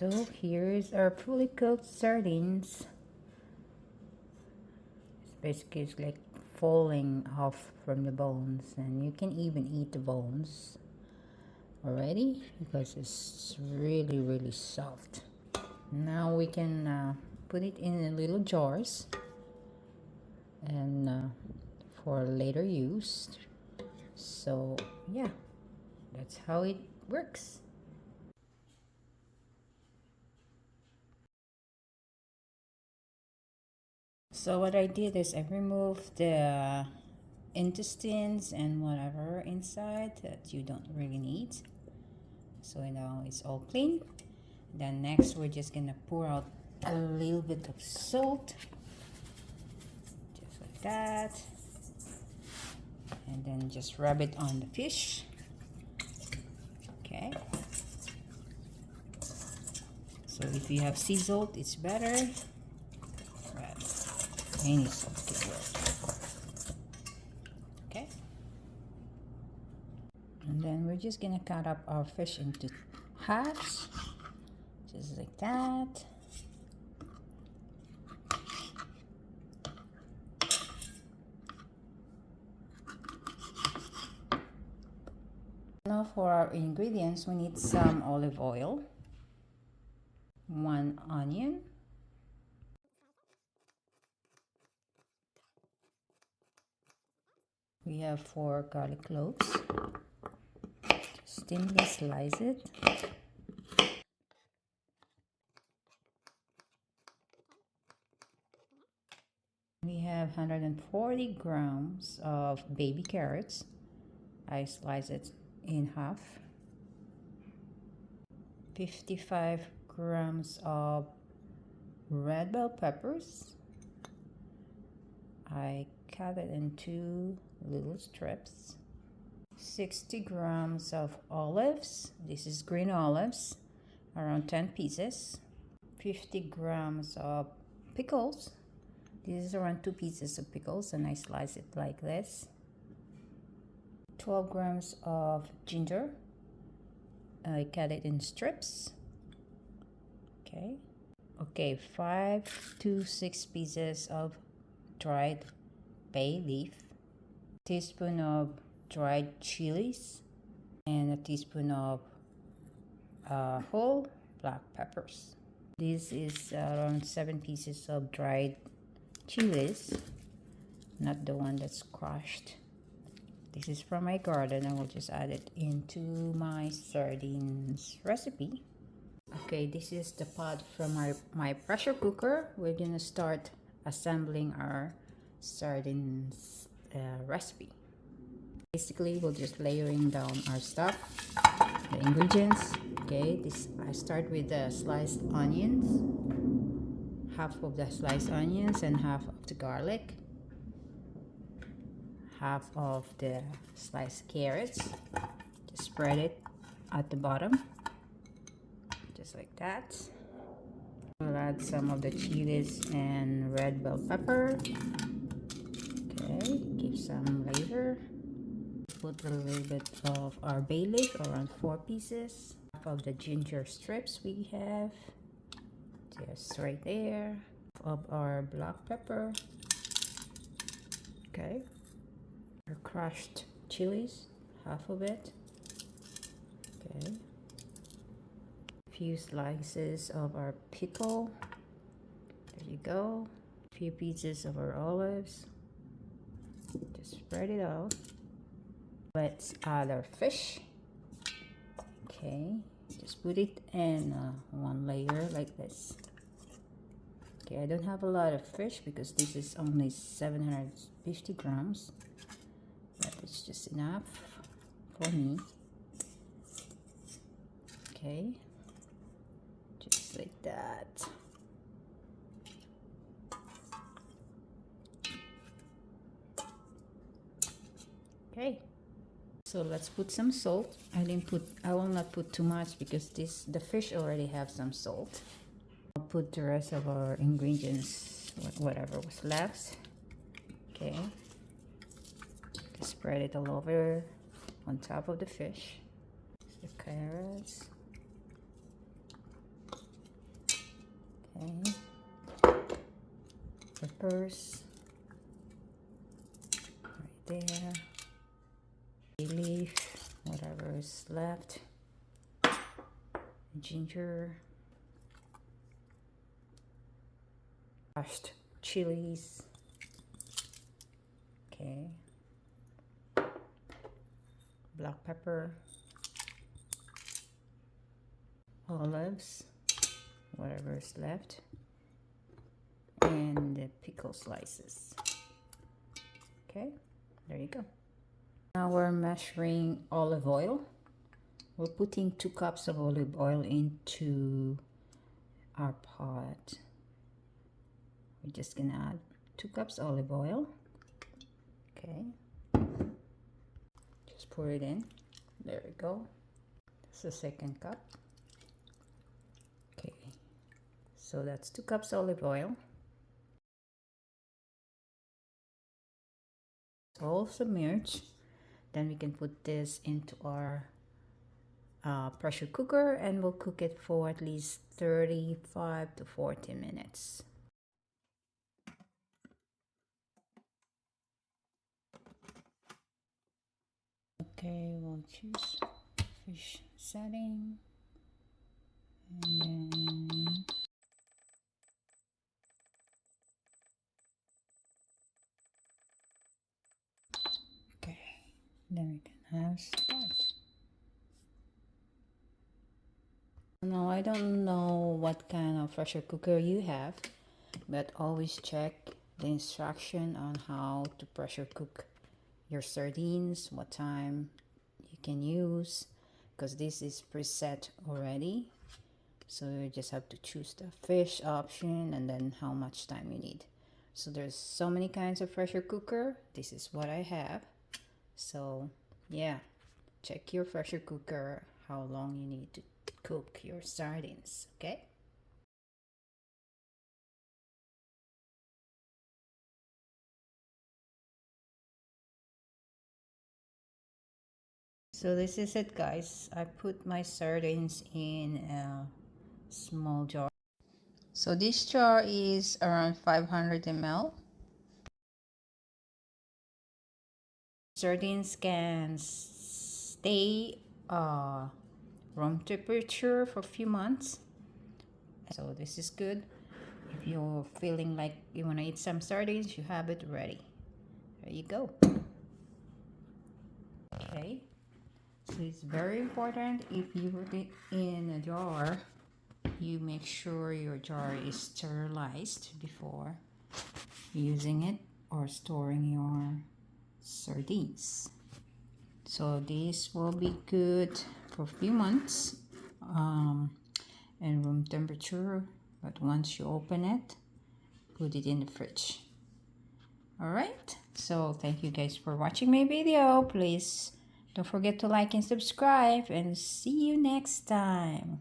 So here's our fully cooked sardines. Basically, it's like falling off from the bones, and you can even eat the bones already because it's really soft. Now we can put it in little jars and for later use. So yeah, that's how it works. So what I did is I removed the intestines and whatever inside that you don't really need. So now it's all clean. Then next we're just gonna pour out a little bit of salt, just like that. And then just rub it on the fish. Okay. So if you have sea salt, it's better. Any salt could work. Okay. And then we're just gonna cut up our fish into halves, just like that. Now for our ingredients, we need some olive oil, 1 onion, we have 4 garlic cloves. Just thinly slice it. We have 140 grams of baby carrots. I slice it in half. 55 grams of red bell peppers. I cut it into little strips. 60 grams of olives. This is green olives, around 10 pieces. 50 grams of pickles. This is around 2 pieces of pickles, and I slice it like this. 12 grams of ginger. I cut it in strips. Okay, 5 to 6 pieces of dried bay leaf, teaspoon of dried chilies, and a teaspoon of whole black peppers. This is around 7 pieces of dried chilies, not the one that's crushed. This is from my garden. I will just add it into my sardines recipe. Okay, this is the pot from my pressure cooker. We're gonna start assembling our sardines recipe. Basically, we're just layering down our stuff, the ingredients. Okay, I start with the sliced onions, half of the sliced onions and half of the garlic, half of the sliced carrots. Just spread it at the bottom, just like that. We'll add some of the chilies and red bell pepper. Okay, give some later. Put a little bit of our bay leaf, around 4 pieces. Half of the ginger strips we have, just right there. Half of our black pepper. Okay. Our crushed chilies, half of it. Okay. A few slices of our pickle. There you go. A few pieces of our olives. Just spread it out. Let's add our fish. Okay, just put it in one layer like this. Okay, I don't have a lot of fish because this is only 750 grams, but it's just enough for me. Okay, just like that. Okay. So let's put some salt. I will not put too much because the fish already have some salt. I'll put the rest of our ingredients, whatever was left. Okay. Just spread it all over on top of the fish. The carrots. Okay. Peppers. Right there. Bay leaf. Whatever is left. Ginger. Crushed chilies. Okay. Black pepper. Olives. Whatever is left. And the pickle slices. Okay, there you go. Now we're measuring olive oil. We're putting 2 cups of olive oil into our pot. We're just gonna add 2 cups olive oil. Okay, just pour it in. There we go. That's the second cup. Okay, so that's 2 cups olive oil. All submerged. Then we can put this into our pressure cooker and we'll cook it for at least 35 to 40 minutes. Okay, we'll choose fish setting and then okay, then we can have start. Now I don't know what kind of pressure cooker you have, but always check the instruction on how to pressure cook your sardines, what time you can use, because this is preset already. So you just have to choose the fish option and then how much time you need. So there's so many kinds of pressure cooker. This is what I have. So yeah, check your pressure cooker how long you need to cook your sardines. Okay. So this is it, guys. I put my sardines in a small jar. So this jar is around 500 ml. Sardines can stay room temperature for a few months. So this is good. If you're feeling like you want to eat some sardines, you have it ready. There you go. Okay. So it's very important if you put it in a jar, you make sure your jar is sterilized before using it or storing your sardines. So this will be good for a few months and room temperature, but once you open it, put it in the fridge. All right, so thank you guys for watching my video. Please don't forget to like and subscribe, and see you next time.